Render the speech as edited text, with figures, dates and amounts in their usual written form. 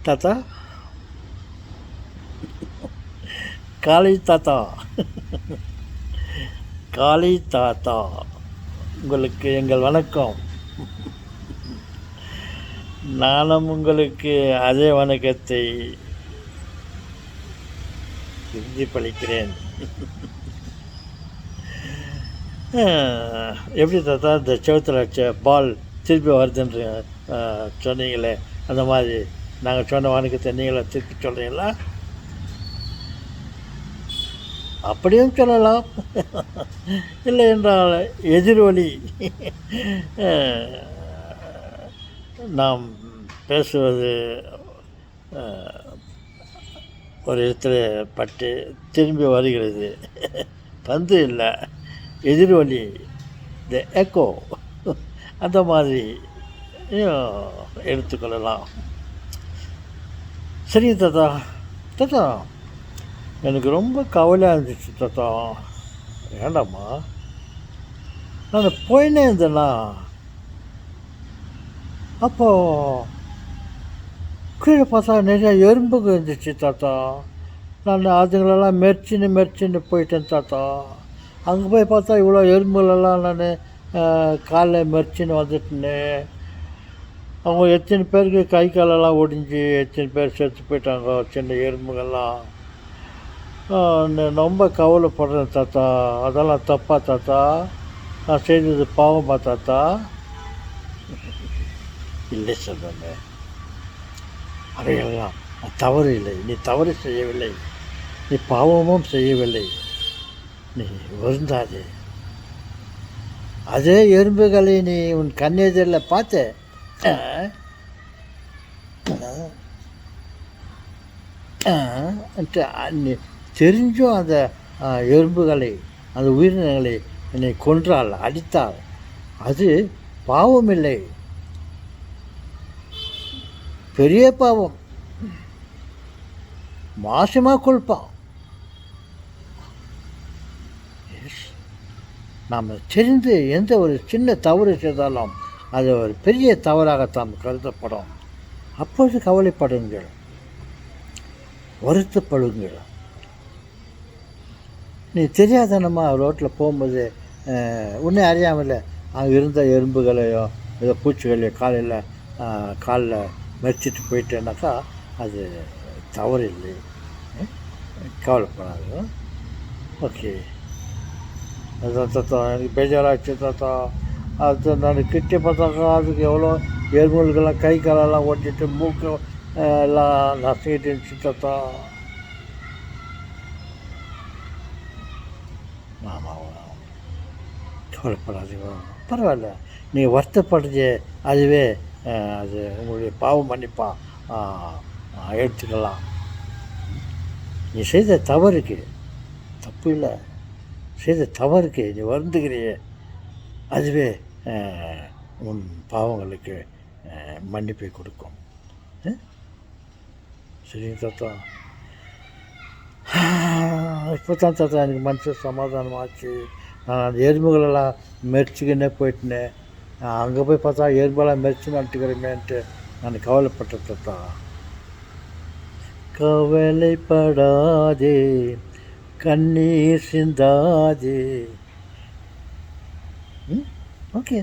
தாத்தா, காளி தாத்தா, காளி தாத்தா, உங்களுக்கு எங்கள் வணக்கம். நானும் உங்களுக்கு அதே வணக்கத்தை உறுதிப்பளிக்கிறேன். எப்படி தாத்தா இந்த செவத்தில் வச்ச பால் திருப்பி வருதுன்ற சொன்னீங்களே, அந்த மாதிரி நாங்கள் சொன்ன வணக்கத்தை நீங்களே திருப்பி சொல்கிறீங்களா? அப்படியும் சொல்லலாம். இல்லை என்றால் எதிரொலி நாம் பேசுவது ஒரு இடத்துல பட்டு திரும்பி வருகிறது. பந்து இல்லை, எதிரொலி, த எக்கோ, அந்த மாதிரி எடுத்துக்கொள்ளலாம். சரிங்க தாத்தா. தாத்தா, எனக்கு ரொம்ப கவலையாக இருந்துச்சு தாத்தா. வேண்டாம்மா, நான் போயினே இருந்தேன்னா அப்போது கீழே பார்த்தா நிறையா எறும்புங்க இருந்துச்சு தாத்தா. நான் அதுங்களெல்லாம் மெரிச்சின்னு போயிட்டேன் தாத்தா. அங்கே போய் பார்த்தா இவ்வளோ எறும்புகளெல்லாம் நான் காலில் மெரிச்சின்னு வந்துட்டேன்னு. அவங்க எத்தனை பேருக்கு கை காலெல்லாம் ஒடிஞ்சு எத்தனை பேர் செத்து போயிட்டாங்க சின்ன எறும்புகள்லாம். ரொம்ப கவலைப்படுறேன் தாத்தா. அதெல்லாம் தப்பா தாத்தா? நான் செய்தது பாவமா தாத்தா? இல்லை சொல்லுங்க, அவையெல்லாம் தவறு இல்லை. நீ தவறு செய்யவில்லை, நீ பாவமும் செய்யவில்லை. நீ வருந்தாதே. அதே எறும்புகளை நீ உன் கண்ணெதிரில் பார்த்த, நீ தெரிஞ்சும் அந்த எறும்புகளை, அந்த உயிரினங்களை என்னை கொன்றால், அடித்தால், அது பாவமில்லை, பெரிய பாவம். மாசமாக கொள்பான். நாம் தெரிந்து எந்த ஒரு சின்ன தவறு செய்தாலும் அது ஒரு பெரிய தவறாகத்தான் கருதப்படும். அப்போது கவலைப்படுங்கள், வருத்தப்படுங்கள். நீ தெரியாதனமா ரோட்டில் போகும்போது ஒன்றும் அறியாமல் அங்கே இருந்த எறும்புகளையோ ஏதோ பூச்சிகளையோ காலில் மெரிச்சிட்டு போயிட்டேன்னாக்கா அது தவறு இல்லை. கவலைப்படாது. ஓகே. அதுதான் தாத்தா, எனக்கு பேஜாராச்சு தாத்தா. அது நான் கிட்டே பார்த்தாக்கா அதுக்கு எவ்வளோ எறும்புகளுக்கெல்லாம் கை காலெல்லாம் ஓட்டிட்டு மூக்கு எல்லாம் நசுக்கிட்டு இருந்துச்சு தாத்தா. ஆமாம், கவலைப்படாதீங்க, பரவாயில்ல. நீங்கள் வருத்தப்படுறது அதுவே அது உங்களுடைய பாவம் மன்னிப்பாக எடுத்துக்கலாம். நீ செய்த தவறுக்கு தப்பு இல்லை, செய்த தவறுக்கு நீ வருந்துகிறிய, அதுவே உன் பாவங்களுக்கு மன்னிப்பை கொடுக்கும். சரிங்க தாத்தா. இப்போ தான் தாத்தா எனக்கு மனசு சமாதானமாச்சு. நான் அந்த எறும்புகளெல்லாம் மெரிச்சிக்கின்னே போயிட்டேனே, அங்கே போய் பார்த்தா எறும்பெல்லாம் மெரிச்சு நட்டுக்கிறேமேன்ட்டு நான் கவலைப்பட்டேன் தாத்தா. கவலைப்படாதே, கண்ணீர் சிந்தாதே. ஓகே.